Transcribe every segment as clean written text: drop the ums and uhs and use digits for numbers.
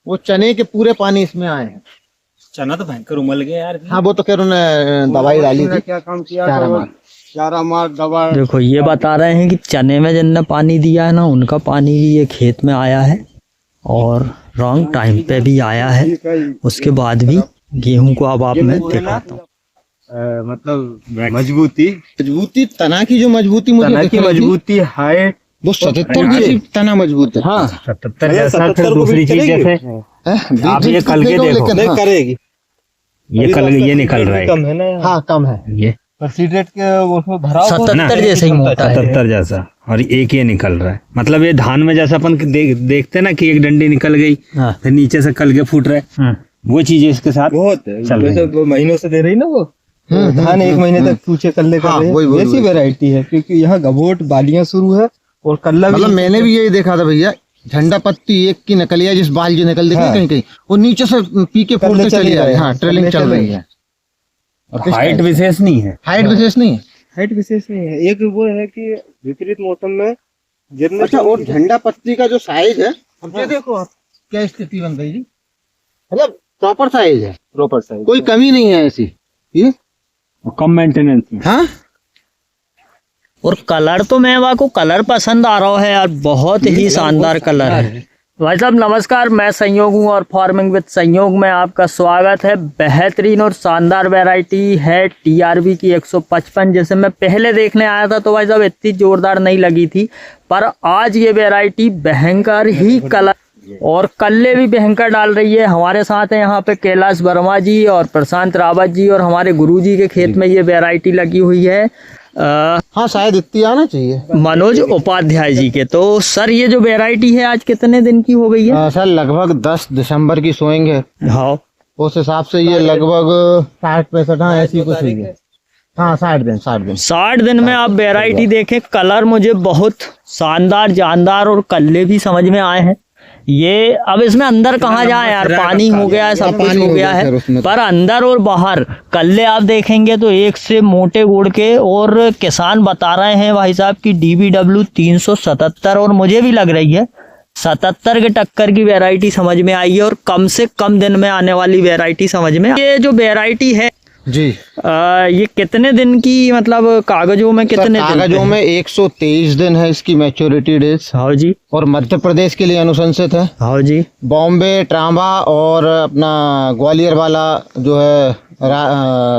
वो चने के पूरे पानी इसमें आए हैं। चना तो भयंकर उमल गया यार। हाँ वो तो कह रहे दवाई डाली थी, क्या काम किया, चारा मार दवा। देखो ये बता रहे हैं कि चने में जिनने पानी दिया है ना, उनका पानी भी ये खेत में आया है और रॉन्ग टाइम पे भी आया है। उसके बाद भी गेहूं को अब आप मैं दिखाता हूँ। मतलब मजबूती तना की जो मजबूती मुझे तना की मजबूती हाइट वो 77 की तना मजबूत है। हाँ 77 जैसा। फिर दूसरी चीज जैसे आप ये कल के देखो, करेगी ये कल ये निकल रहा है, कम है ना। हाँ कम है ये सीड रेट के उसमें भरा 77 जैसे ही मोटा है। 77 जैसा, और एक ये निकल रहा है। मतलब ये धान में जैसा अपन देखते ना कि एक डंडी निकल गई हाँ। फिर नीचे से कल के फूट रहे, वो चीजें इसके साथ बहुत चल रही है। वो महीनों से दे रही ना वो धान, एक महीने तक पूछे कल्ले कर रहे हैं। ऐसी वैरायटी है क्योंकि यहाँ गभोट बालियां शुरू है और कल्ला भी। मतलब मैंने भी यही देखा था भैया, झंडा पत्ती एक की नकल है, जिस बाल जो निकल देखी कहीं कहीं वो नीचे से पी के फूटते चली आ रही है। हाँ ट्रेलिंग चल रही है। हाइट विशेष नहीं है, हाइट विशेष नहीं है, हाइट विशेष नहीं है। एक वो है कि विपरीत मौसम में गिरने। अच्छा और झंडा पत्ती का जो साइज है, अब ये देखो आप क्या स्थिति बन गई जी। मतलब प्रॉपर साइज है, प्रॉपर साइज, कोई कमी नहीं है ऐसी ये। कम मेंटेनेंस में। हाँ और कलर तो मैं को कलर पसंद आ रहा है यार, बहुत ही शानदार कलर है। भाई साहब नमस्कार, मैं संयोग हूँ और फार्मिंग विद संयोग में आपका स्वागत है। बेहतरीन और शानदार वैरायटी है टीआरबी की 155। जैसे मैं पहले देखने आया था तो भाई साहब इतनी जोरदार नहीं लगी थी, पर आज ये वैरायटी भयंकर ही कलर और कल्ले भी भयंकर डाल रही है। हमारे साथ है यहाँ पे कैलाश वर्मा जी और प्रशांत रावत जी, और हमारे गुरुजी के खेत में ये वैरायटी लगी हुई है। हाँ शायद इतनी आना चाहिए, मनोज उपाध्याय जी के। तो सर ये जो वैरायटी है आज कितने दिन की हो गई है? सर लगभग 10 दिसंबर की सोएंग है। हाँ उस हिसाब से ये लगभग 60-65 हाँ ऐसी कुछ हुई है। हाँ 60 दिन में आप वैरायटी देखें, कलर मुझे बहुत शानदार जानदार और कल्ले भी समझ में आए हैं। ये अब इसमें अंदर कहाँ जाए यार, पानी हो गया है, सब कुछ हो गया है, पर अंदर और बाहर कल्ले आप देखेंगे तो एक से मोटे गुड़ के। और किसान बता रहे हैं भाई साहब की DBW 377, और मुझे भी लग रही है 77 के टक्कर की वैरायटी समझ में आई है और कम से कम दिन में आने वाली वैरायटी समझ में। ये जो वैरायटी है जी ये कितने दिन की, मतलब कागजों में कितने दिन? कागजों में 123 दिन है इसकी मैच्योरिटी डेज। हाँ जी। और मध्य प्रदेश के लिए अनुशंसित है। हाँ जी। बॉम्बे, ट्रांबा और अपना ग्वालियर वाला जो है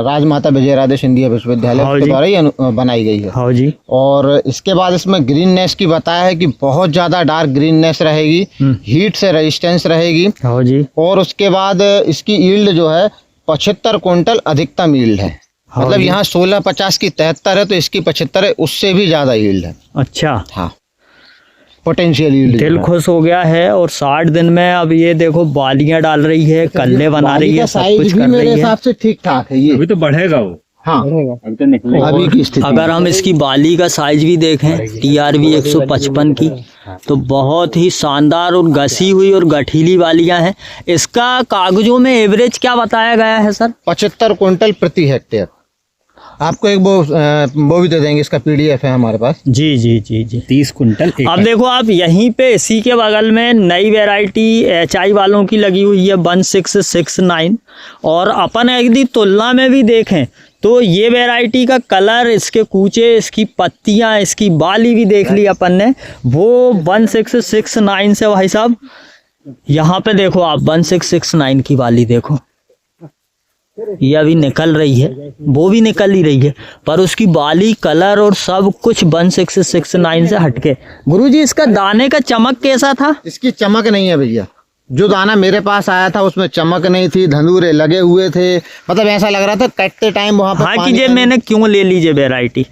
राजमाता विजय राधे सिंधिया विश्वविद्यालय के द्वारा ही बनाई गई है। हाँ जी। और इसके बाद इसमें ग्रीननेस की बताया है कि बहुत ज्यादा डार्क ग्रीननेस रहेगी, हीट से रेजिस्टेंस रहेगी। हाँ जी। और उसके बाद इसकी यील्ड जो है 75 क्विंटल अधिकतम यील्ड है। मतलब यहाँ 1650 की 73 है तो इसकी 75 है, उससे भी ज्यादा यील्ड है। अच्छा हाँ पोटेंशियल यील्ड। दिल खुश हो गया है। और 60 दिन में अब ये देखो बालियां डाल रही है, कल्ले बना रही है, सब कुछ कर रही है। मेरे हिसाब से ठीक ठाक है ये। अभी तो बढ़ेगा वो। हाँ अभी की स्थिति अगर हम इसकी बाली का साइज भी देखें TRB 155 की, तो बहुत ही शानदार और घसी हुई और गठीली बालियां हैं। इसका कागजों में एवरेज क्या बताया गया है सर? 75 क्विंटल प्रति हेक्टेयर। आपको एक वो भी दे देंगे, इसका PDF है हमारे पास। जी जी जी जी 30 कुंटल। अब देखो आप यहीं पे इसी के बगल में नई वैरायटी HI वालों की लगी हुई है 1669। और अपन यदि तुलना में भी देखें तो ये वैरायटी का कलर, इसके कूचे, इसकी पत्तियां, इसकी बाली भी देख ली अपन ने। वो 1669 से भाई साहब यहाँ पे देखो आप 1669 की बाली देखो, ये अभी निकल रही है, वो भी निकल ही रही है, पर उसकी बाली, कलर और सब कुछ 1669 से हटके। गुरुजी इसका दाने का चमक कैसा था? इसकी चमक नहीं है भैया, जो दाना मेरे पास आया था उसमें चमक नहीं थी, धंधुरे लगे हुए थे। मतलब ऐसा लग रहा था कटते टाइम वहाँ पर। हाँ कि जे मैंने क्यों ले लीजिए वैरायटी।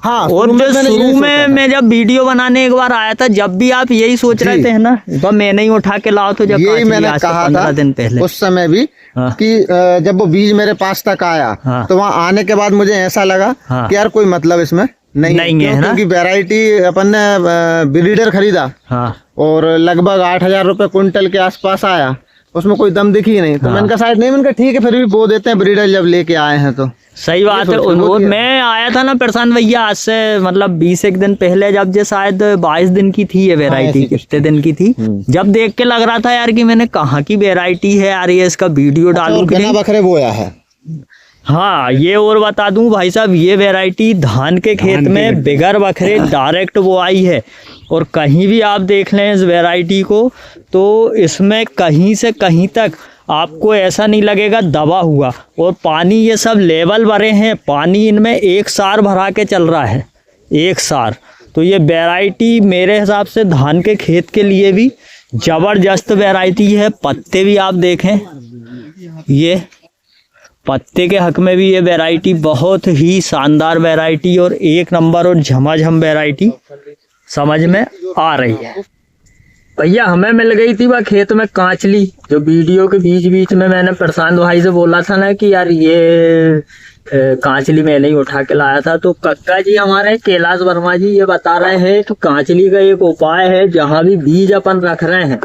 हाँ और शुरू में मैं जब वीडियो बनाने एक बार आया था, जब भी आप यही सोच रहे थे ना, तो मैंने ही उठा के लाओ तो जब यही मैंने कहा था दिन पहले उस समय भी कि जब वो बीज मेरे पास तक आया तो वहाँ आने के बाद मुझे ऐसा लगा कि यार कोई मतलब इसमें नहीं है, क्योंकि वैरायटी अपन ने ब्रीडर खरीदा और लगभग 8000 रुपए क्विंटल के आसपास आया, उसमें कोई दम दिखी नहीं। तो मैंने कहा शायद नहीं, मैंने कहा ठीक है फिर भी बो देते हैं ब्रीडर जब लेके आए हैं तो। सही बात है। मैं आया था ना प्रशांत भैया आज से मतलब 20 एक दिन पहले, जब जो शायद 22 दिन की थी ये वैरायटी, कितने दिन की थी, जब देख के लग रहा था यार कि मैंने कहाँ की वैरायटी है यार, ये इसका वीडियो डालूं कि नहीं। बकरे बोया है। हाँ, ये और बता दूं भाई साहब, ये वैरायटी धान के खेत में बिगर बखरे डायरेक्ट बोआई है। और कहीं भी आप देख लें इस वैरायटी को तो इसमें कहीं से कहीं तक आपको ऐसा नहीं लगेगा दबा हुआ। और पानी ये सब लेवल भरे हैं, पानी इनमें एक सार भरा के चल रहा है, एक सार। तो ये वैरायटी मेरे हिसाब से धान के खेत के लिए भी ज़बरदस्त वैरायटी है। पत्ते भी आप देखें, ये पत्ते के हक में भी ये वैरायटी बहुत ही शानदार वैरायटी और एक नंबर और झमाझम वैरायटी समझ में आ रही है। भैया हमें मिल गई थी वह खेत में कांचली, जो वीडियो के बीच बीच में मैंने प्रशांत भाई से बोला था ना कि यार ये कांचली मैंने ही उठा के लाया था। तो कक्का जी हमारे कैलाश वर्मा जी ये बता रहे हैं कि कांचली का एक उपाय है, जहाँ भी बीज अपन रख रहे हैं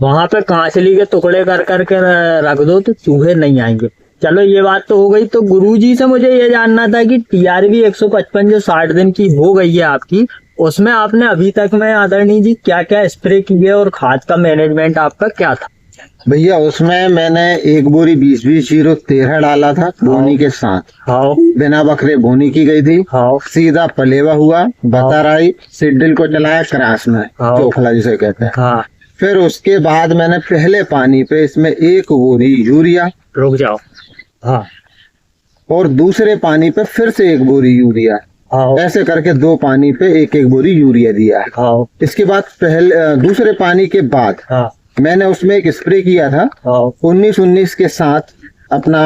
वहां पे कांचली के टुकड़े कर करके रख दो तो चूहे नहीं आएंगे। चलो ये बात तो हो गई। तो गुरुजी से मुझे ये जानना था कि टीआरबी 155 जो 60 दिन की हो गई है आपकी, उसमें आपने अभी तक में आदरणीय जी क्या क्या स्प्रे किए और खाद का मैनेजमेंट आपका क्या था? भैया उसमें मैंने एक बोरी 20-20-0-13 डाला था बोनी के साथ। हाँ, बिना बकरे बोनी की गई थी। हाँ, सीधा पलेवा हुआ, बतर आई, सिड्डिल को चलाया क्रास में, हाँ, चोखला जिसे कहते हैं। हाँ। फिर उसके बाद मैंने पहले पानी पे इसमें एक बोरी यूरिया, रुक जाओ, हाँ, और दूसरे पानी पे फिर से एक बोरी यूरिया, हाँ, ऐसे करके 2 पानी पे एक एक बोरी यूरिया दिया है। हाँ, इसके बाद दूसरे पानी के बाद हाँ, मैंने उसमें एक स्प्रे किया था हाँ, 19-19 के साथ अपना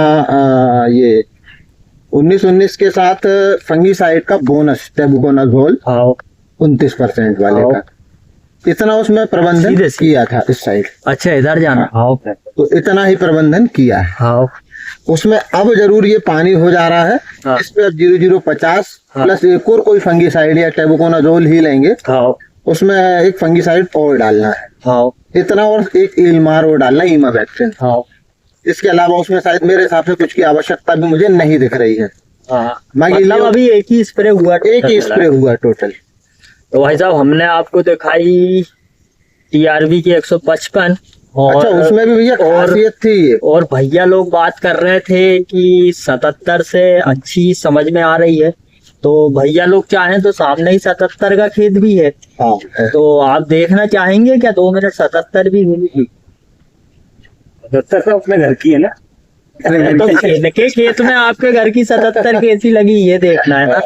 ये 19-19 के साथ फंगीसाइड का बोनस टेबुकोनाजोल, हाँ, 29% वाले का। इतना उसमें प्रबंधन किया था इस साइड। अच्छा इधर जाना। हाँ, तो इतना ही प्रबंधन किया है। हाँ, उसमें अब जरूर ये पानी हो जा रहा है। हाँ, इस पे 0050 प्लस एक और कोई फंगीसाइड या टेबुकोनाजोल ही लेंगे। हाँ, उसमें एक फंगीसाइड और डालना है, हाँ, इतना, और एक इल्मार और डालना, इमावैक्टिन। हाँ, इसके अलावा उसमें शायद मेरे हिसाब से कुछ की आवश्यकता भी मुझे नहीं दिख रही है। हाँ। मतलब अभी एक ही स्प्रे हुआ, एक ही स्प्रे हुआ टोटल। तो भाई साहब हमने आपको दिखाई टीआरबी की 155 और अच्छा उसमें भी भैया खासियत थी। और भैया लोग बात कर रहे थे कि 77 से अच्छी समझ में आ रही है। तो भैया लोग चाहें तो सामने ही 77 का खेत भी है। हाँ, तो आप देखना चाहेंगे क्या 2 मिनट 77 भी मिलेगी? 77 अपने घर की है ना। तो खेत में आपके घर की 77 कैसी लगी ये देखना है ना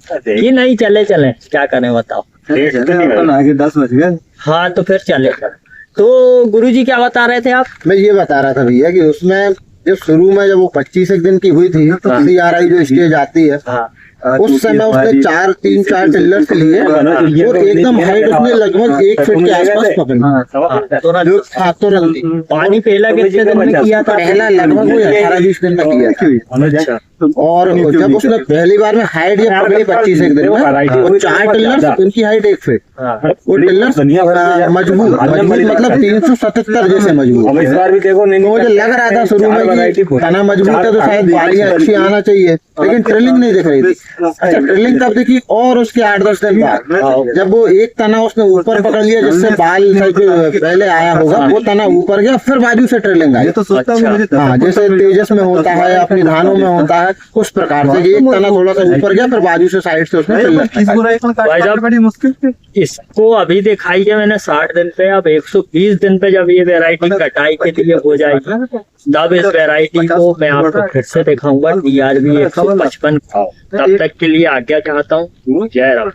कि नहीं। चले क्या करें बताओ। आगे 10 बज गए। हाँ तो फिर चले। तो गुरुजी क्या बता रहे थे आप? मैं ये बता रहा था भैया कि उसमें जब शुरू में जब वो 25 एक दिन की हुई थी तो CRI जो स्टेज आती है, उस समय उसने 3-4 टिल्लर्स लिए और एकदम हाइट उसने लगभग 1 फीट के आसपास पकड़ी। पानी पहला कितने दिन में किया था? पहला लगभग 18-20 दिन में किया था। और जब उसने पहली बार में हाइट ये पकड़ी 25 एक दिन में, वो 4 टिल्लर्स, उनकी हाइट 1 फीट, वो टिल्लर्स मजबूत मतलब 377 जैसे मजबूत। इस बार भी देखो नहीं, मुझे लग रहा था शुरू में कि तना मजबूत है तो शायद बालियां अच्छी आना चाहिए, लेकिन ट्रिलिंग नहीं दिख रही थी। अच्छा ट्रिलिंग तब देखी और उसके 8-10 दिन बाद जब वो एक तना उसने ऊपर पकड़ लिया जिससे बाल पहले आया होगा, वो तना ऊपर गया, फिर बाजू से ट्रिलिंग आई। हाँ जैसे तेजस में होता है, अपनी धानों में होता है, उस प्रकार से एक तना थोड़ा सा ऊपर गया, फिर बाजू से साइड से उसने मुश्किल। इसको अभी दिखाई है मैंने 60 दिन पे। अब 120 दिन पे जब ये वैरायटी कटाई के लिए हो जाएगी तब इस वैरायटी को मैं आपको फिर से दिखाऊंगा टीआरबी 155। तब तक के लिए आज्ञा चाहता हूँ। जय राम।